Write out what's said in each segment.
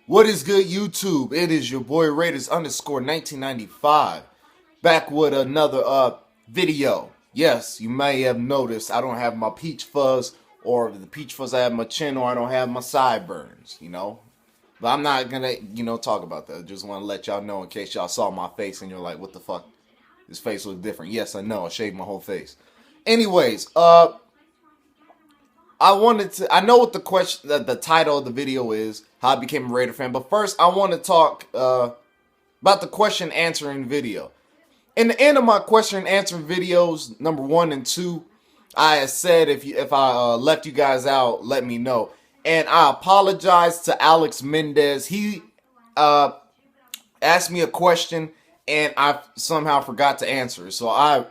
What is good, YouTube? It is your boy Raiders underscore 1995 back with another video. Yes, you may have noticed I don't have my peach fuzz or the peach fuzz I have my chin or I don't have my sideburns, But I'm not gonna, talk about that. I just want to let y'all know in case y'all saw my face and you're like, what the fuck? This face looks different. Yes, I know. I shaved my whole face. Anyways, I know what the title of the video is, how I became a Raider fan. But first, I want to talk about the question answering video. In the end of my question and answer videos, number 1 and 2, I said if I left you guys out, let me know. And I apologize to Alex Mendez. He asked me a question and I somehow forgot to answer. So I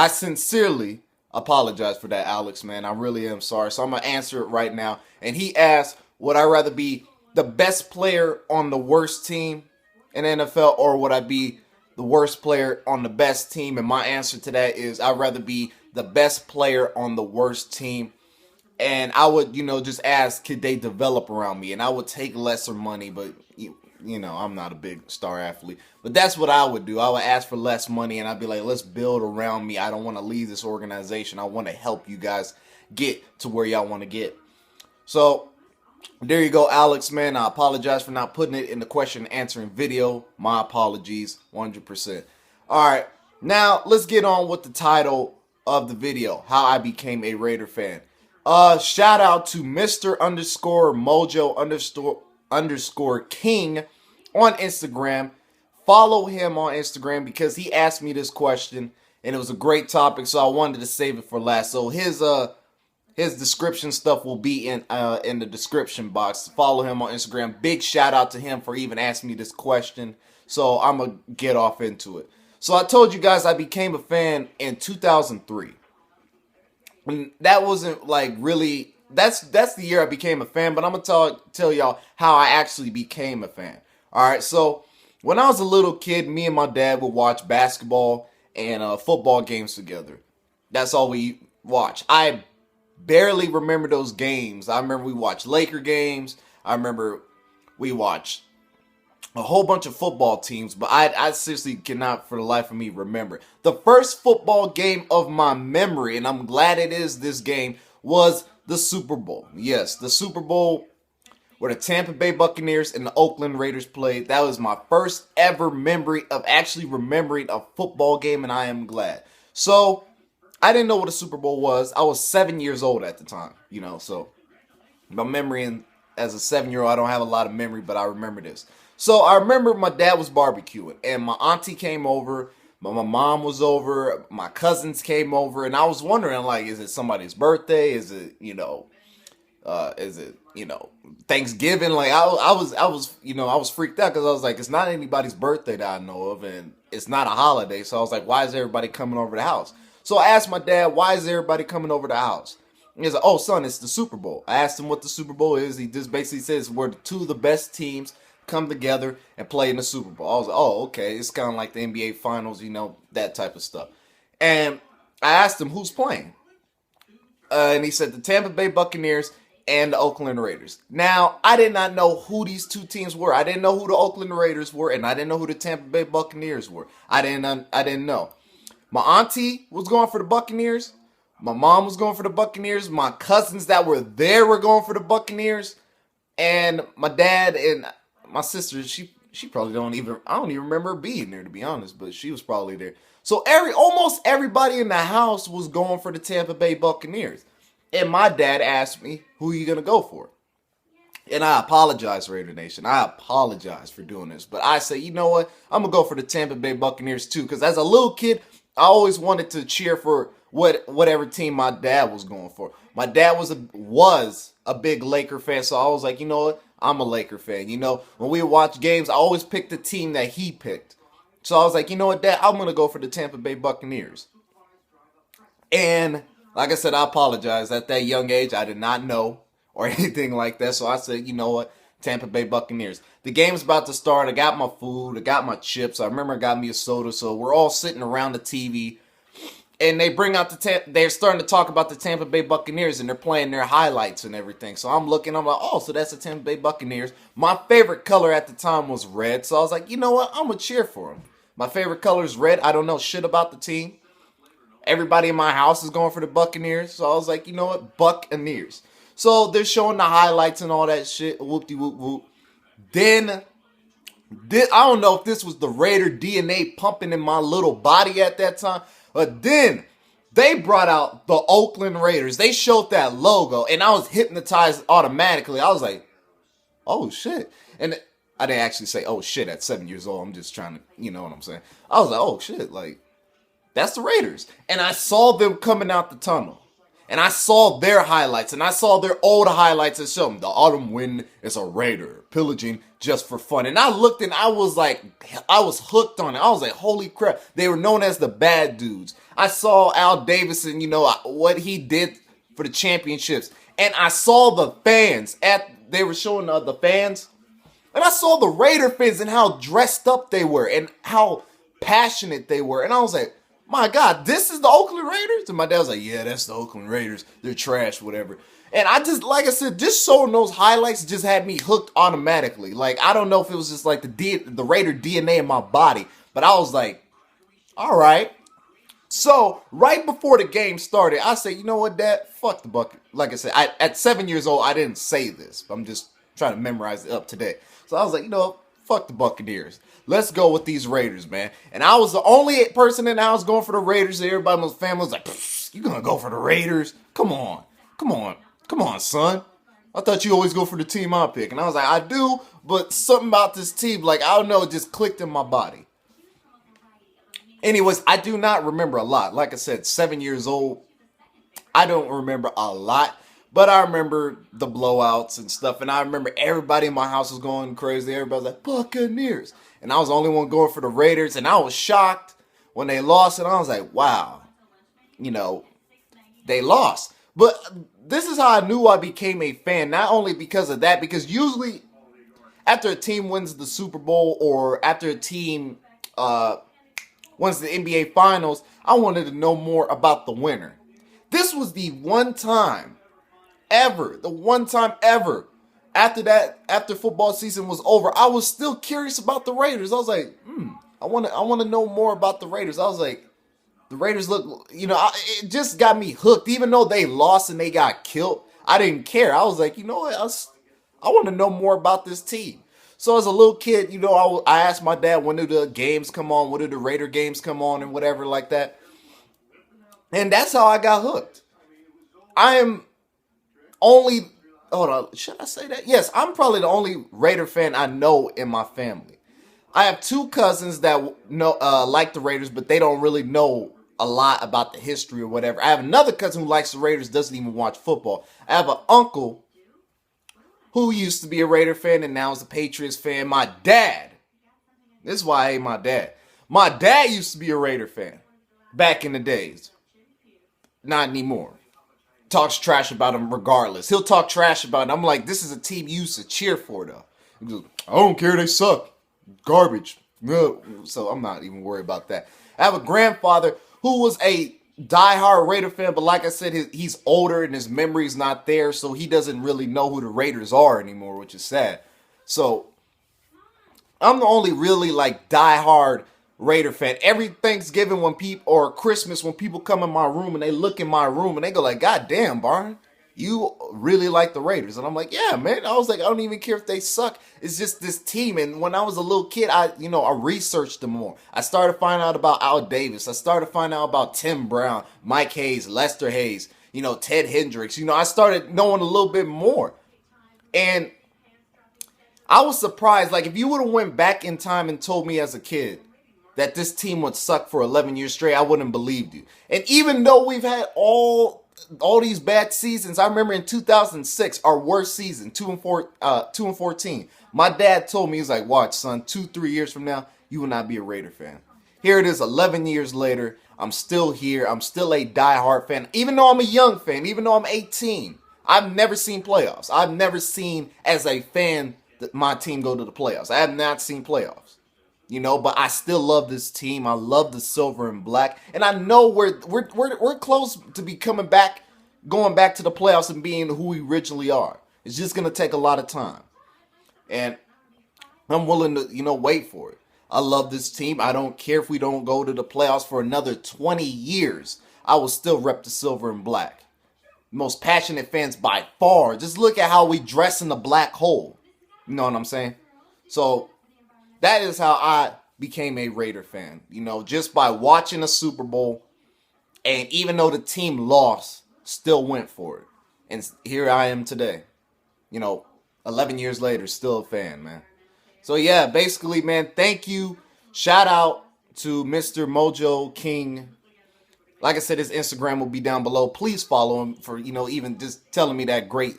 sincerely apologize for that, Alex, man. I really am sorry. So I'm going to answer it right now. And he asked, would I rather be the best player on the worst team in NFL or would I be the worst player on the best team? And my answer to that is I'd rather be the best player on the worst team. And I would, just ask, could they develop around me? And I would take lesser money, but I'm not a big star athlete. But that's what I would do. I would ask for less money and I'd be like, let's build around me. I don't want to leave this organization. I want to help you guys get to where y'all want to get. So there you go, Alex, man. I apologize for not putting it in the question and answering video. My apologies, 100%. All right, now let's get on with the title of the video, how I became a Raider fan. Shout out to Mr. underscore Mojo underscore King on Instagram. Follow him on Instagram because he asked me this question and it was a great topic, so I wanted to save it for last. So his description stuff will be in the description box. Follow him on Instagram. Big shout out to him for even asking me this question. So I'm gonna get off into it. So I told you guys I became a fan in 2003. And that wasn't like really, that's the year I became a fan, but I'm gonna tell y'all how I actually became a fan. Alright, so when I was a little kid, me and my dad would watch basketball and football games together. That's all we watch. I barely remember those games. I remember we watched Laker games. I remember we watched a whole bunch of football teams, but I seriously cannot for the life of me remember. The first football game of my memory, and I'm glad it is this game, was the Super Bowl. Yes, the Super Bowl where the Tampa Bay Buccaneers and the Oakland Raiders played. That was my first ever memory of actually remembering a football game, and I am glad. So I didn't know what a Super Bowl was. I was 7 years old at the time, so my memory as a 7-year-old, I don't have a lot of memory, but I remember this. So I remember my dad was barbecuing and my auntie came over, my mom was over, my cousins came over, and I was wondering, like, is it somebody's birthday? Is it, Thanksgiving? Like I was freaked out because I was like, it's not anybody's birthday that I know of and it's not a holiday. So I was like, why is everybody coming over the house? So I asked my dad, why is everybody coming over the house? And he's like, oh, son, it's the Super Bowl. I asked him what the Super Bowl is. He just basically says we're two of the best teams come together and play in the Super Bowl. I was like, oh, okay. It's kind of like the NBA Finals, that type of stuff. And I asked him, who's playing? And he said the Tampa Bay Buccaneers and the Oakland Raiders. Now, I did not know who these two teams were. I didn't know who the Oakland Raiders were, and I didn't know who the Tampa Bay Buccaneers were. I didn't know. My auntie was going for the Buccaneers. My mom was going for the Buccaneers. My cousins that were there were going for the Buccaneers. And my dad and my sister, she probably I don't even remember her being there, to be honest, but she was probably there. So almost everybody in the house was going for the Tampa Bay Buccaneers. And my dad asked me, who are you going to go for? And I apologize, Raider Nation. I apologize for doing this. But I say, you know what? I'm going to go for the Tampa Bay Buccaneers too. Because as a little kid, I always wanted to cheer for whatever team my dad was going for. My dad was a big Laker fan. So I was like, you know what? I'm a Laker fan. When we watch games, I always pick the team that he picked. So I was like, you know what, Dad? I'm going to go for the Tampa Bay Buccaneers. And like I said, I apologize. At that young age, I did not know or anything like that. So I said, you know what? Tampa Bay Buccaneers. The game's about to start. I got my food. I got my chips. I remember I got me a soda. So we're all sitting around the TV. and they bring out they're starting to talk about the Tampa Bay Buccaneers, and they're playing their highlights and everything. So I'm looking, I'm like, oh, so that's the Tampa Bay Buccaneers. My favorite color at the time was red, so I was like, you know what, I'm gonna cheer for them. My favorite color is red. I don't know shit about the team. Everybody in my house is going for the Buccaneers, so I was like, you know what, Buccaneers. So they're showing the highlights and all that shit, whoop-de-whoop-whoop. Then I don't know if this was the Raider DNA pumping in my little body at that time, but then they brought out the Oakland Raiders. They showed that logo, and I was hypnotized automatically. I was like, oh, shit. And I didn't actually say, oh, shit, at 7 years old. I'm just trying to, you know what I'm saying? I was like, oh, shit, like, that's the Raiders. And I saw them coming out the tunnel. And I saw their highlights, and I saw their old highlights and showed them the autumn wind is a Raider pillaging just for fun. And I looked, and I was hooked on it. I was like, holy crap. They were known as the bad dudes. I saw Al Davison, you know, what he did for the championships. And I saw the fans they were showing the fans. And I saw the Raider fans and how dressed up they were and how passionate they were. And I was like, my God, this is the Oakland Raiders? And my dad was like, yeah, that's the Oakland Raiders. They're trash, whatever. And I just, like I said, just showing those highlights just had me hooked automatically. Like, I don't know if it was just like the Raider DNA in my body, but I was like, all right. So, right before the game started, I said, you know what, Dad? Fuck the Bucket. Like I said, at 7 years old, I didn't say this. I'm just trying to memorize it up today. So I was like, you know, fuck the Buccaneers. Let's go with these Raiders, man. And I was the only person in the house going for the Raiders. Everybody in my family was like, you gonna go for the Raiders? Come on, son. I thought you always go for the team I pick. And I was like, I do, but something about this team, like, I don't know, it just clicked in my body. Anyways, I do not remember a lot. Like I said, 7 years old, I don't remember a lot. But I remember the blowouts and stuff. And I remember everybody in my house was going crazy. Everybody was like, Buccaneers. And I was the only one going for the Raiders. And I was shocked when they lost. And I was like, wow, you know, they lost. But this is how I knew I became a fan. Not only because of that, because usually after a team wins the Super Bowl or after a team wins the NBA Finals, I wanted to know more about the winner. This was the one time ever, after football season was over, I was still curious about the Raiders. I was like, I want to know more about the Raiders. I was like, the Raiders look, you know, it just got me hooked. Even though they lost and they got killed, I didn't care. I was like, you know what, I want to know more about this team. So as a little kid, you know, I asked my dad, when do the games come on? When do the Raider games come on and whatever like that? And that's how I got hooked. I am only, hold on, should I say that? Yes, I'm probably the only Raider fan I know in my family. I have two cousins that know like the Raiders, but they don't really know a lot about the history or whatever. I have another cousin who likes the Raiders, doesn't even watch football. I have an uncle who used to be a Raider fan and now is a Patriots fan. My dad, this is why I hate my dad. My dad used to be a Raider fan back in the days. Not anymore. Talks trash about him regardless. He'll talk trash about it. I'm like, this is a team you used to cheer for, though. He goes, I don't care, they suck. Garbage. So I'm not even worried about that. I have a grandfather who was a diehard Raider fan, but like I said, he's older and his memory's not there, so he doesn't really know who the Raiders are anymore, which is sad. So I'm the only really like diehard Raider fan. Every Thanksgiving or Christmas when people come in my room and they look in my room and they go like, God damn, Barn, you really like the Raiders. And I'm like, yeah, man. I was like, I don't even care if they suck. It's just this team. And when I was a little kid, I researched them more. I started finding out about Al Davis. I started finding out about Tim Brown, Mike Hayes, Lester Hayes, Ted Hendricks. I started knowing a little bit more. And I was surprised. Like, if you would have went back in time and told me as a kid that this team would suck for 11 years straight, I wouldn't have believed you. And even though we've had all these bad seasons, I remember in 2006, our worst season, 2-14. My dad told me, he's like, watch, son, 2-3 years from now, you will not be a Raider fan. Here it is, 11 years later. I'm still here. I'm still a diehard fan. Even though I'm a young fan, even though I'm 18, I've never seen playoffs. I've never seen, as a fan, my team go to the playoffs. I have not seen playoffs. but I still love this team. I love the silver and black, and I know we're close to be going back to the playoffs and being who we originally are. It's just gonna take a lot of time, and I'm willing to wait for it. I love this team. I don't care if we don't go to the playoffs for another 20 years. I will still rep the silver and black. Most passionate fans by far. Just look at how we dress in the black hole. You know what I'm saying? So that is how I became a Raider fan. Just by watching a Super Bowl, and even though the team lost, still went for it. And here I am today. 11 years later, still a fan, man. So yeah, basically, man, thank you. Shout out to Mr. Mojo King. Like I said, his Instagram will be down below. Please follow him for, even just telling me that great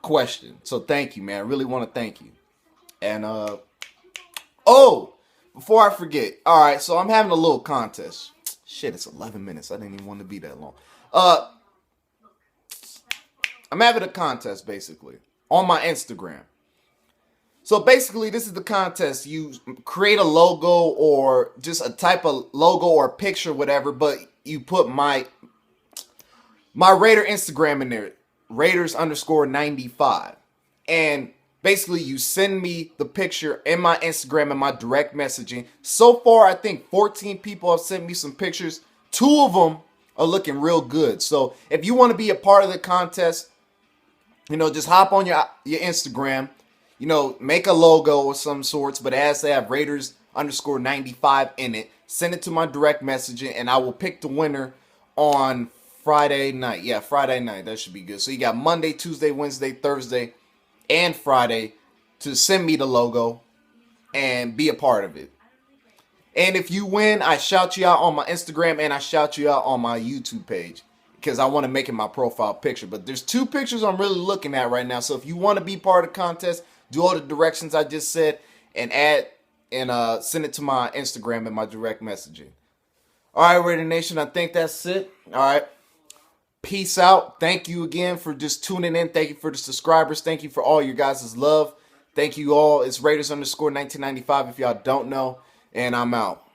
question. So thank you, man. I really want to thank you. And, before I forget. All right, so I'm having a little contest. Shit, it's 11 minutes. I didn't even want to be that long. I'm having a contest, basically, on my Instagram. So basically, this is the contest. You create a logo or just a type of logo or picture, whatever, but you put my Raider Instagram in there, Raiders_95. And basically, you send me the picture in my Instagram and my direct messaging. So far, I think 14 people have sent me some pictures. 2 of them are looking real good. So if you want to be a part of the contest, just hop on your Instagram. Make a logo of some sorts, but it has to have Raiders_95 in it. Send it to my direct messaging, and I will pick the winner on Friday night. Yeah, Friday night. That should be good. So you got Monday, Tuesday, Wednesday, Thursday, and Friday to send me the logo and be a part of it. And if you win, I shout you out on my Instagram and I shout you out on my YouTube page, because I want to make it my profile picture. But there's 2 pictures I'm really looking at right now. So if you want to be part of the contest, do all the directions I just said and send it to my Instagram and my direct messaging. All right, Raider Nation, I think that's it. All right. Peace out. Thank you again for just tuning in. Thank you for the subscribers. Thank you for all your guys' love. Thank you all. It's Raiders_1995 if y'all don't know. And I'm out.